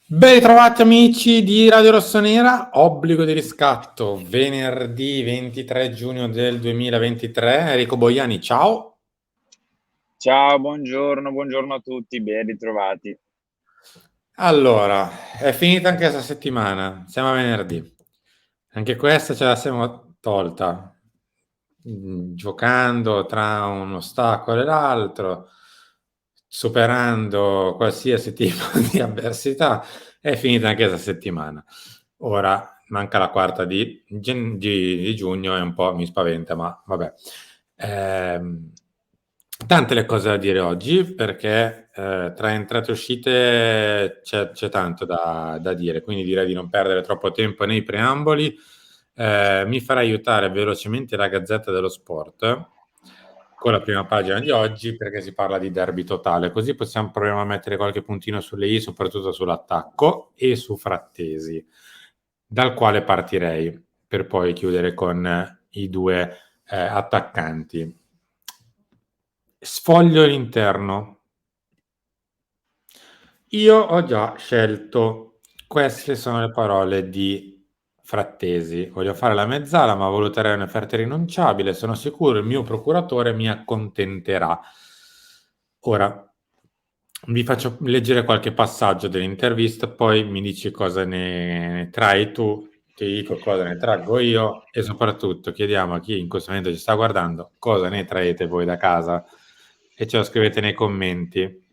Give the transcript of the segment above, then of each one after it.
Ben ritrovati amici di Radio Rossonera, obbligo di riscatto, venerdì 23 giugno del 2023. Enrico Boiani, ciao. Ciao, buongiorno a tutti, ben ritrovati. Allora, è finita anche questa settimana, siamo a venerdì. Anche questa ce la siamo tolta, giocando tra un ostacolo e l'altro, superando qualsiasi tipo di avversità. È finita anche questa settimana. Ora manca la quarta di giugno e un po' mi spaventa, ma vabbè. Ehm, Tante le cose da dire oggi perché tra entrate e uscite c'è tanto da dire, quindi direi di non perdere troppo tempo nei preamboli. Mi farà aiutare velocemente la Gazzetta dello Sport con la prima pagina di oggi perché si parla di derby totale, così possiamo provare a mettere qualche puntino sulle i, soprattutto sull'attacco e su Frattesi, dal quale partirei per poi chiudere con i due attaccanti. Sfoglio l'interno. Io ho già scelto, queste sono le parole di Frattesi. Voglio fare la mezzala, ma valuterei un'offerta irrinunciabile. Sono sicuro il mio procuratore mi accontenterà. Ora vi faccio leggere qualche passaggio dell'intervista, poi mi dici cosa ne trai tu, ti dico cosa ne traggo io e soprattutto chiediamo a chi in questo momento ci sta guardando cosa ne traete voi da casa e ce lo scrivete nei commenti.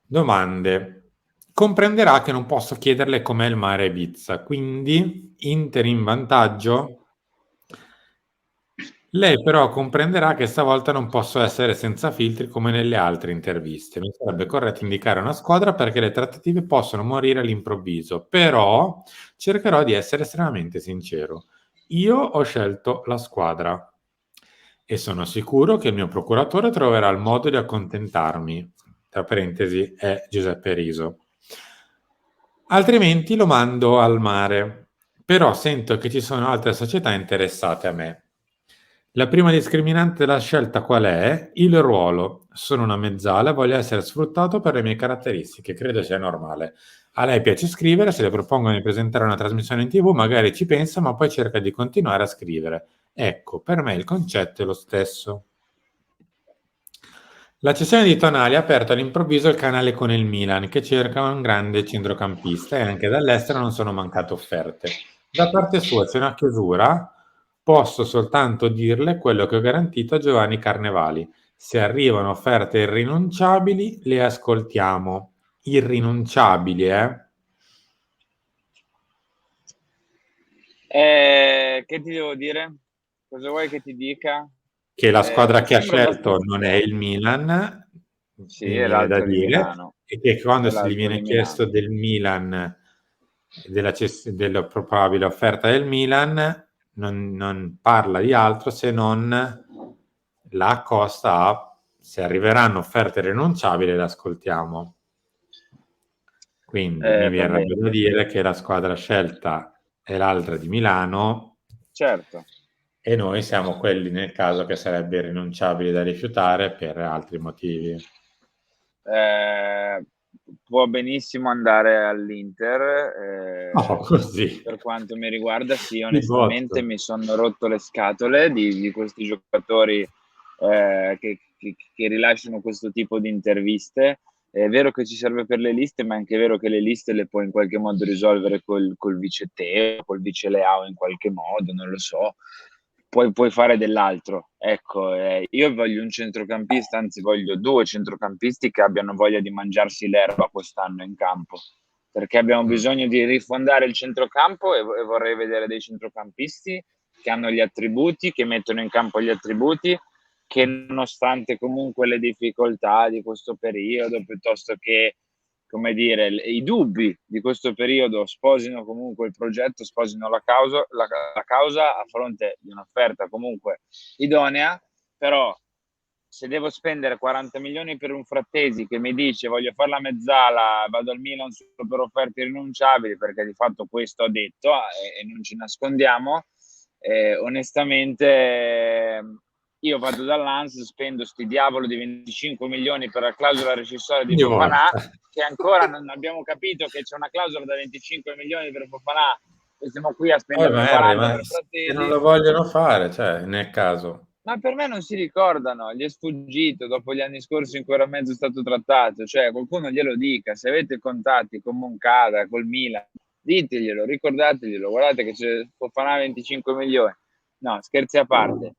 Domande. Comprenderà che non posso chiederle com'è il mare a Ibiza, quindi Inter in vantaggio? Lei però comprenderà che stavolta non posso essere senza filtri come nelle altre interviste. Mi sarebbe corretto indicare una squadra perché le trattative possono morire all'improvviso, però cercherò di essere estremamente sincero. Io ho scelto la squadra e sono sicuro che il mio procuratore troverà il modo di accontentarmi. Tra parentesi, è Giuseppe Riso. Altrimenti lo mando al mare. Però sento che ci sono altre società interessate a me. La prima discriminante della scelta qual è? Il ruolo. Sono una mezzala e voglio essere sfruttato per le mie caratteristiche. Credo sia normale. A lei piace scrivere, se le propongono di presentare una trasmissione in TV, magari ci pensa, ma poi cerca di continuare a scrivere. Ecco, per me il concetto è lo stesso. La cessione di Tonali ha aperto all'improvviso il canale con il Milan, che cerca un grande centrocampista e anche dall'estero non sono mancate offerte. Da parte sua c'è una chiusura, posso soltanto dirle quello che ho garantito a Giovanni Carnevali. Se arrivano offerte irrinunciabili, le ascoltiamo. Irrinunciabili, eh? Che ti devo dire? Cosa vuoi che ti dica? Che la squadra Mi che ha sembra scelto non è abbastanza... il Milan, Sì, mi è viene da l'altro di dire, Milano. e che quando È si gli l'altro viene di chiesto Milano. del Milan, della probabile offerta del Milan, non parla di altro se non la accosta a se arriveranno offerte rinunciabili, le ascoltiamo. Quindi mi Va verrebbe bene, da dire che la squadra scelta è l'altra di Milano certo. e noi siamo quelli nel caso che sarebbe irrinunciabile da rifiutare per altri motivi. Eh, Può benissimo andare all'Inter. Oh, così, Per quanto mi riguarda, sì, di onestamente botto. mi sono rotto le scatole di questi giocatori che rilasciano questo tipo di interviste. È vero che ci serve per le liste, ma è anche vero che le liste le puoi in qualche modo risolvere col vice Teo, col vice Leao in qualche modo, non lo so. Puoi fare dell'altro. Ecco, io voglio un centrocampista, anzi voglio due centrocampisti che abbiano voglia di mangiarsi l'erba quest'anno in campo, perché abbiamo Mm. bisogno di rifondare il centrocampo e vorrei vedere dei centrocampisti che hanno gli attributi, che mettono in campo gli attributi, che nonostante comunque le difficoltà di questo periodo, piuttosto che, come dire, i dubbi di questo periodo, sposino comunque il progetto, sposino la causa a fronte di un'offerta comunque idonea, però se devo spendere 40 milioni per un Frattesi che mi dice voglio fare la mezzala, vado al Milan solo per offerte irrinunciabili, perché di fatto questo ha detto e non ci nascondiamo, onestamente io vado dall'ANS, spendo sti diavolo di 25 milioni per la clausola rescissoria di Ogni Fofana, volta. che ancora non abbiamo capito che c'è una clausola da 25 milioni per Fofana e siamo qui a spenderne Ma Harry, 40 ma per se non Frattesi. lo vogliono fare, cioè, nel caso. Ma per me non si ricordano, gli è sfuggito dopo gli anni scorsi in cui era mezzo stato trattato, cioè qualcuno glielo dica, se avete contatti con Moncada, col Milan, diteglielo, ricordateglielo, guardate che c'è Fofana 25 milioni. No, scherzi a parte.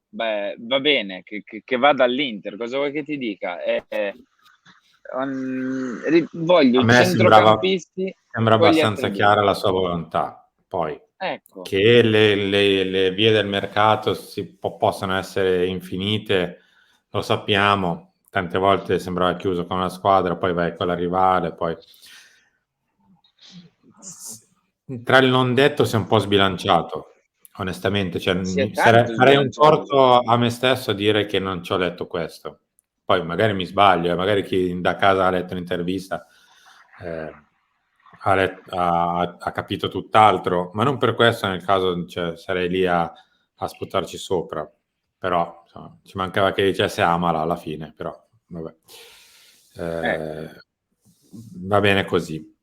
Beh, va bene, che vada all'Inter, cosa vuoi che ti dica? A Voglio me centrocampisti sembra con gli abbastanza chiara attributi. la sua volontà. Poi, Ecco, che le vie del mercato possano essere infinite, lo sappiamo. Tante volte sembrava chiuso con una squadra, poi vai con la rivale, poi tra il non detto si è un po' sbilanciato, onestamente. Cioè, si è tanto farei un sbilanciato torto secondo a me. me stesso a dire che non ci ho letto questo. Poi magari mi sbaglio, magari chi da casa ha letto l'intervista ha capito tutt'altro, ma non per questo nel caso, cioè, sarei lì a sputarci sopra. Però insomma, ci mancava che dicesse amala alla fine, però vabbè. Ecco. Eh, va bene così.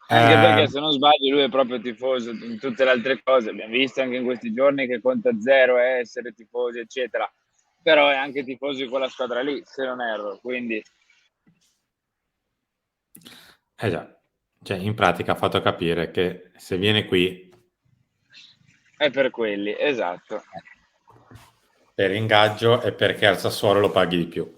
Anche perché Eh, se non sbaglio lui è proprio tifoso in tutte le altre cose. Abbiamo visto anche in questi giorni che conta zero essere tifosi, eccetera. Però è anche tifoso di quella squadra lì, se non erro. Quindi Eh già, cioè in pratica ha fatto capire che se viene qui è per quelli, esatto. per ingaggio è perché al Sassuolo lo paghi di più.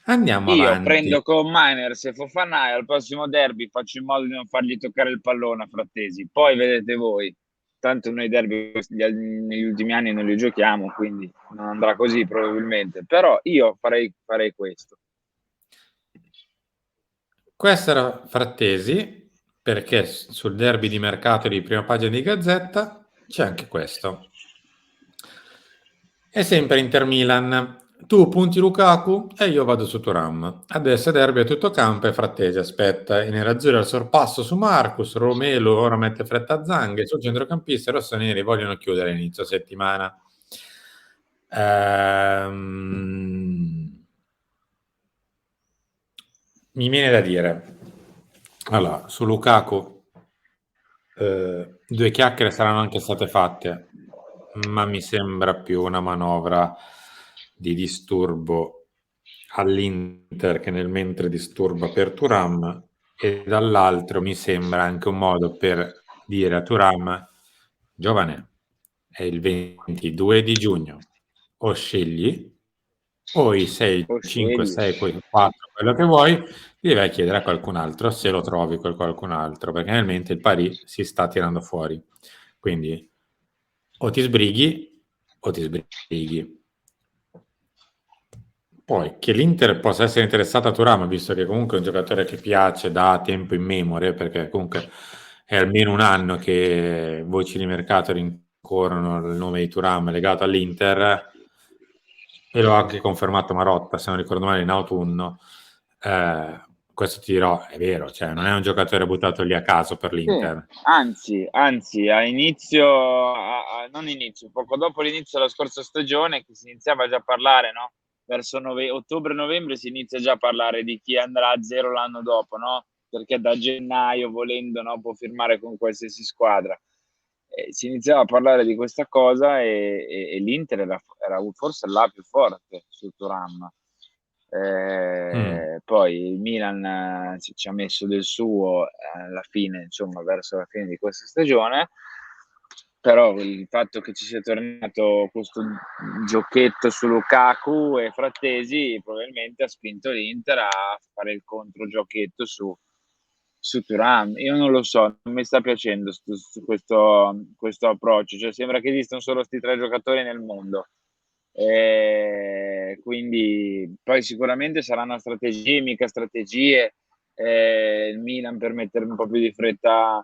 Andiamo Io avanti. prendo con Miners e Fofana e al prossimo derby faccio in modo di non fargli toccare il pallone a Frattesi. Poi vedete voi. Tanto noi derby negli ultimi anni non li giochiamo, quindi non andrà così probabilmente. Però io farei questo. Questo era Frattesi, perché sul derby di mercato di prima pagina di Gazzetta c'è anche questo. È sempre Inter Milan. Tu punti Lukaku e io vado su Thuram. Adesso è derby a tutto campo e Frattesi aspetta. I nerazzurri al sorpasso su Marcus. Romelu ora mette fretta a Zanghe. Sul centrocampista i rossoneri vogliono chiudere inizio settimana. Mi viene da dire, allora, su Lukaku, due chiacchiere saranno anche state fatte, ma mi sembra più una manovra di disturbo all'Inter che nel mentre disturba per Thuram, e dall'altro mi sembra anche un modo per dire a Thuram, giovane, è il 22 di giugno, o scegli o i 6, O 5, scegli. 6, poi 4, quello che vuoi, gli vai a chiedere a qualcun altro se lo trovi quel qualcun altro, perché nel mente il pari si sta tirando fuori. Quindi o ti sbrighi o ti sbrighi. Poi che l'Inter possa essere interessata a Thuram, visto che comunque è un giocatore che piace da tempo in memoria, perché comunque è almeno un anno che voci di mercato rincorrono il nome di Thuram legato all'Inter, e l'ho anche confermato Marotta, se non ricordo male, in autunno. Questo ti dirò, è vero, cioè non è un giocatore buttato lì a caso per Sì, l'Inter. anzi, a inizio, non inizio, poco dopo l'inizio della scorsa stagione, che si iniziava già a parlare, no? Verso ottobre-novembre si inizia già a parlare di chi andrà a zero l'anno dopo, no? Perché da gennaio, volendo, no, può firmare con qualsiasi squadra. Si iniziava a parlare di questa cosa e l'Inter era forse la più forte su Thuram. Mm. Poi il Milan ci ha messo del suo alla fine, insomma, verso la fine di questa stagione. Però il fatto che ci sia tornato questo giochetto su Lukaku e Frattesi probabilmente ha spinto l'Inter a fare il controgiochetto su Thuram. Io non lo so, non mi sta piacendo questo approccio, cioè sembra che esistano solo questi tre giocatori nel mondo. Quindi poi sicuramente saranno strategie, mica strategie. Il Milan per mettere un po' più di fretta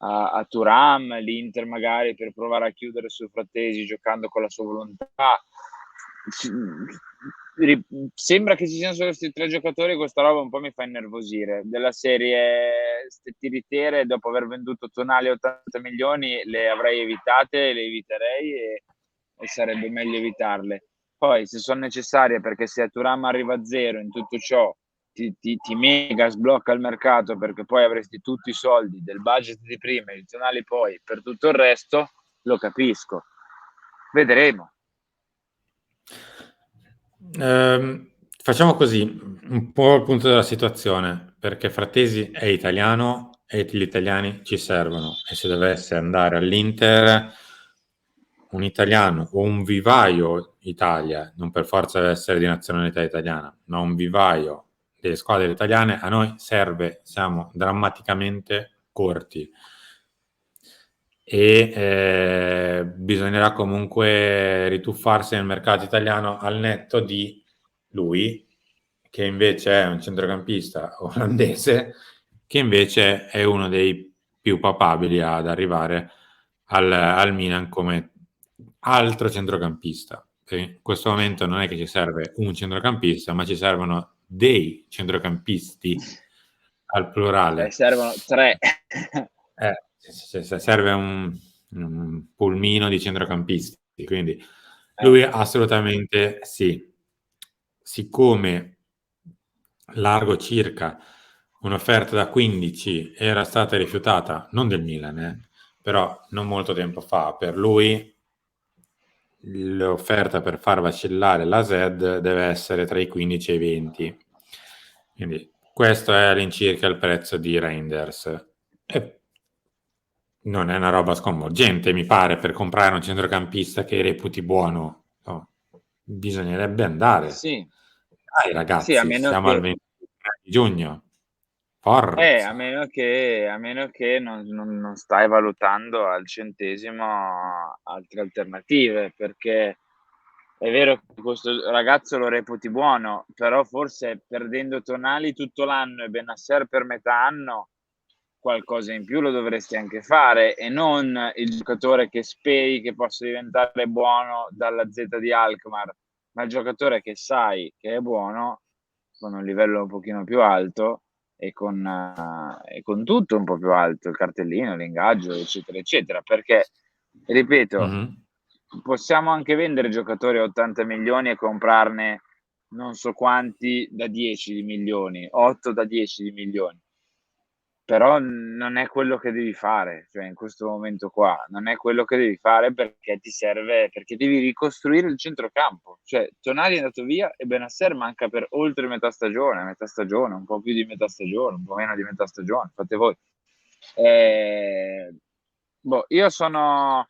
a Thuram, l'Inter magari per provare a chiudere su Frattesi giocando con la sua volontà. Sembra che ci siano solo questi tre giocatori, questa roba un po' mi fa innervosire. Della serie ste tiritere, dopo aver venduto Tonali a 80 milioni, le avrei evitate, le eviterei e sarebbe meglio evitarle. Poi se sono necessarie, perché se Thuram arriva a zero in tutto ciò ti mega sblocca il mercato, perché poi avresti tutti i soldi del budget di prima, i tonali poi per tutto il resto, lo capisco. Vedremo. Facciamo così, un po' il punto della situazione, perché Frattesi è italiano e gli italiani ci servono, e se dovesse andare all'Inter un italiano o un vivaio Italia, non per forza deve essere di nazionalità italiana, ma un vivaio delle squadre italiane, a noi serve, siamo drammaticamente corti e bisognerà comunque rituffarsi nel mercato italiano al netto di lui, che invece è un centrocampista olandese, che invece è uno dei più papabili ad arrivare al Milan come altro centrocampista. In questo momento non è che ci serve un centrocampista, ma ci servono dei centrocampisti al plurale. Servono 3. Serve un pulmino di centrocampisti, quindi lui assolutamente sì. Siccome largo circa un'offerta da 15 era stata rifiutata, non del Milan, però non molto tempo fa, per lui l'offerta per far vacillare la ZED deve essere tra i 15 e i 20. Quindi questo è all'incirca il prezzo di Reinders. E non è una roba sconvolgente, mi pare, per comprare un centrocampista che reputi buono. No, bisognerebbe andare. Sì. Dai Sì, a ragazzi, meno siamo al che 23 di giugno. a Forza. meno che non stai valutando al centesimo altre alternative, perché è vero che questo ragazzo lo reputi buono, però forse perdendo Tonali tutto l'anno e Bennacer per metà anno, qualcosa in più lo dovresti anche fare, e non il giocatore che speri che possa diventare buono dalla Z di Alkmaar, ma il giocatore che sai che è buono, con un livello un pochino più alto e con tutto un po' più alto, il cartellino, l'ingaggio, eccetera, eccetera. Perché, ripeto, possiamo anche vendere giocatori a 80 milioni e comprarne non so quanti da 10 di milioni, 8 da 10 di milioni. Però non è quello che devi fare, cioè in questo momento qua, non è quello che devi fare, perché ti serve, perché devi ricostruire il centrocampo. Cioè Tonali è andato via e Bennacer manca per oltre metà stagione, un po' più di metà stagione, un po' meno di metà stagione, fate voi. Io sono...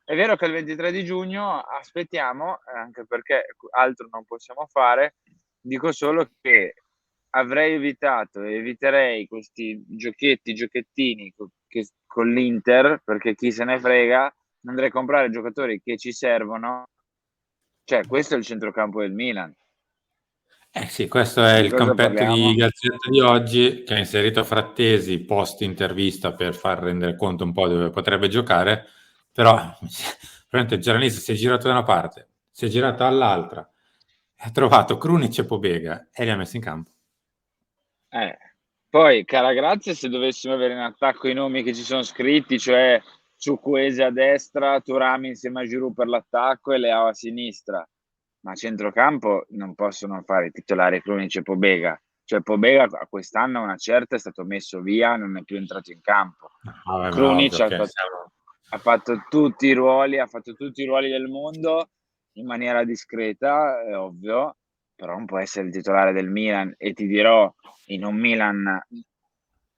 È vero che il 23 di giugno aspettiamo, anche perché altro non possiamo fare, dico solo che avrei evitato e eviterei questi giochettini con l'Inter, perché chi se ne frega, andrei a comprare giocatori che ci servono. Cioè, questo è il centrocampo del Milan. Sì, questo è Di il cosa campetto di parliamo? Gazzetta di oggi, che ha inserito Frattesi post intervista per far rendere conto un po' dove potrebbe giocare, però probabilmente il giornalista si è girato da una parte, si è girato dall'altra, ha trovato Krunic e Pobega e li ha messi in campo. Poi, cara grazia, se dovessimo avere in attacco i nomi che ci sono scritti, cioè Chukwueze a destra, Thuram insieme a Giroud per l'attacco e Leao a sinistra, ma a centrocampo non possono fare i titolari Krunic e Pobega. Cioè Pobega a quest'anno una certa è stato messo via, non è più entrato in campo. Vabbè, ma Krunic ovvio che siamo... ha fatto tutti i ruoli, del mondo in maniera discreta, è ovvio, però non può essere il titolare del Milan. E ti dirò, in un Milan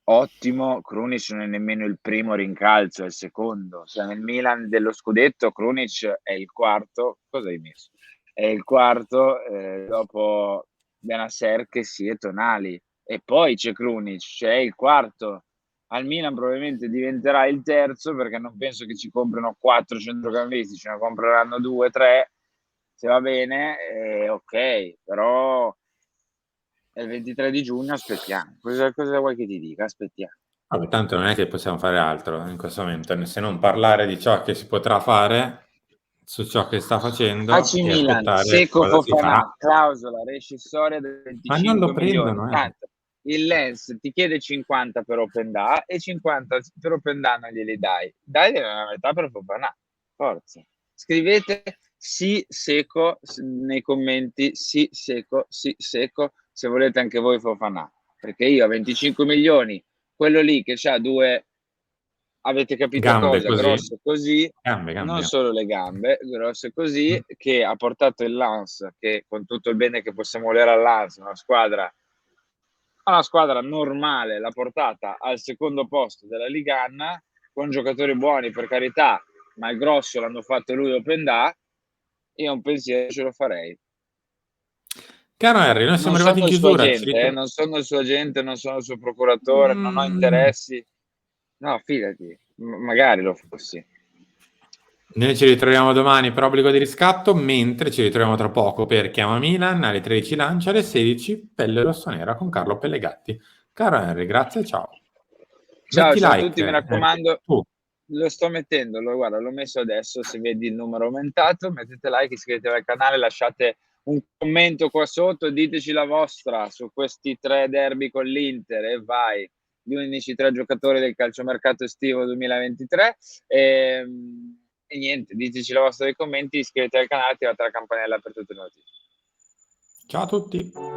ottimo, Krunic non è nemmeno il primo rincalzo, è il secondo. Cioè, nel Milan dello scudetto Krunic è il quarto. Cosa hai messo? È il quarto, dopo Bennacer, che sì, e Tonali. E poi c'è Krunic, cioè il quarto. Al Milan probabilmente diventerà il terzo, perché non penso che ci comprino 4 centrocampisti, ce ne compreranno 2, 3, se va bene, ok, però è il 23 di giugno, aspettiamo. Cosa vuoi che ti dica? Aspettiamo. Vabbè, tanto non è che possiamo fare altro in questo momento, se non parlare di ciò che si potrà fare, su ciò che sta facendo AC e Milan, aspettare Seco cosa si farà. Fofana, clausola rescissoria del Ma non lo 25 milioni. prendono, eh. Tanto il Lens ti chiede 50 per Open Da e 50 per Open Da non glieli dai. Dai la metà per Fofana. Forza. Scrivete sì secco nei commenti, sì secco, se volete anche voi Fofana, perché io a 25 milioni, quello lì che c'ha due, avete capito Gambe cosa, così, grosso così, gambe, non gambe. solo le gambe, grosse così, Mm. che ha portato il Lens, che con tutto il bene che possiamo volere al Lens, una squadra normale, l'ha portata al secondo posto della Ligan, con giocatori buoni per carità, ma il grosso l'hanno fatto lui Open Da, io un pensiero ce lo farei. Caro Harry, noi Non siamo arrivati sono in il suo chiusura. agente, non sono il suo agente, non sono il suo procuratore, non ho Mm. interessi. No, fidati, magari lo fossi. Noi ci ritroviamo domani per obbligo di riscatto, mentre ci ritroviamo tra poco per Chiama Milan alle 13 Lancia, alle 16 Pelle Rossonera con Carlo Pellegatti. Caro Henry, grazie, ciao. Ciao, Metti ciao a tutti, like, mi Henry. raccomando, Tu. lo sto mettendo, guarda, l'ho messo adesso, se vedi il numero aumentato, mettete like, iscrivetevi al canale, lasciate un commento qua sotto, diteci la vostra su questi 3 derby con l'Inter e vai, gli unici 3 giocatori del calciomercato estivo 2023. E niente, diteci la vostra nei commenti, iscrivetevi al canale, attivate la campanella per tutte le notifiche. Ciao a tutti.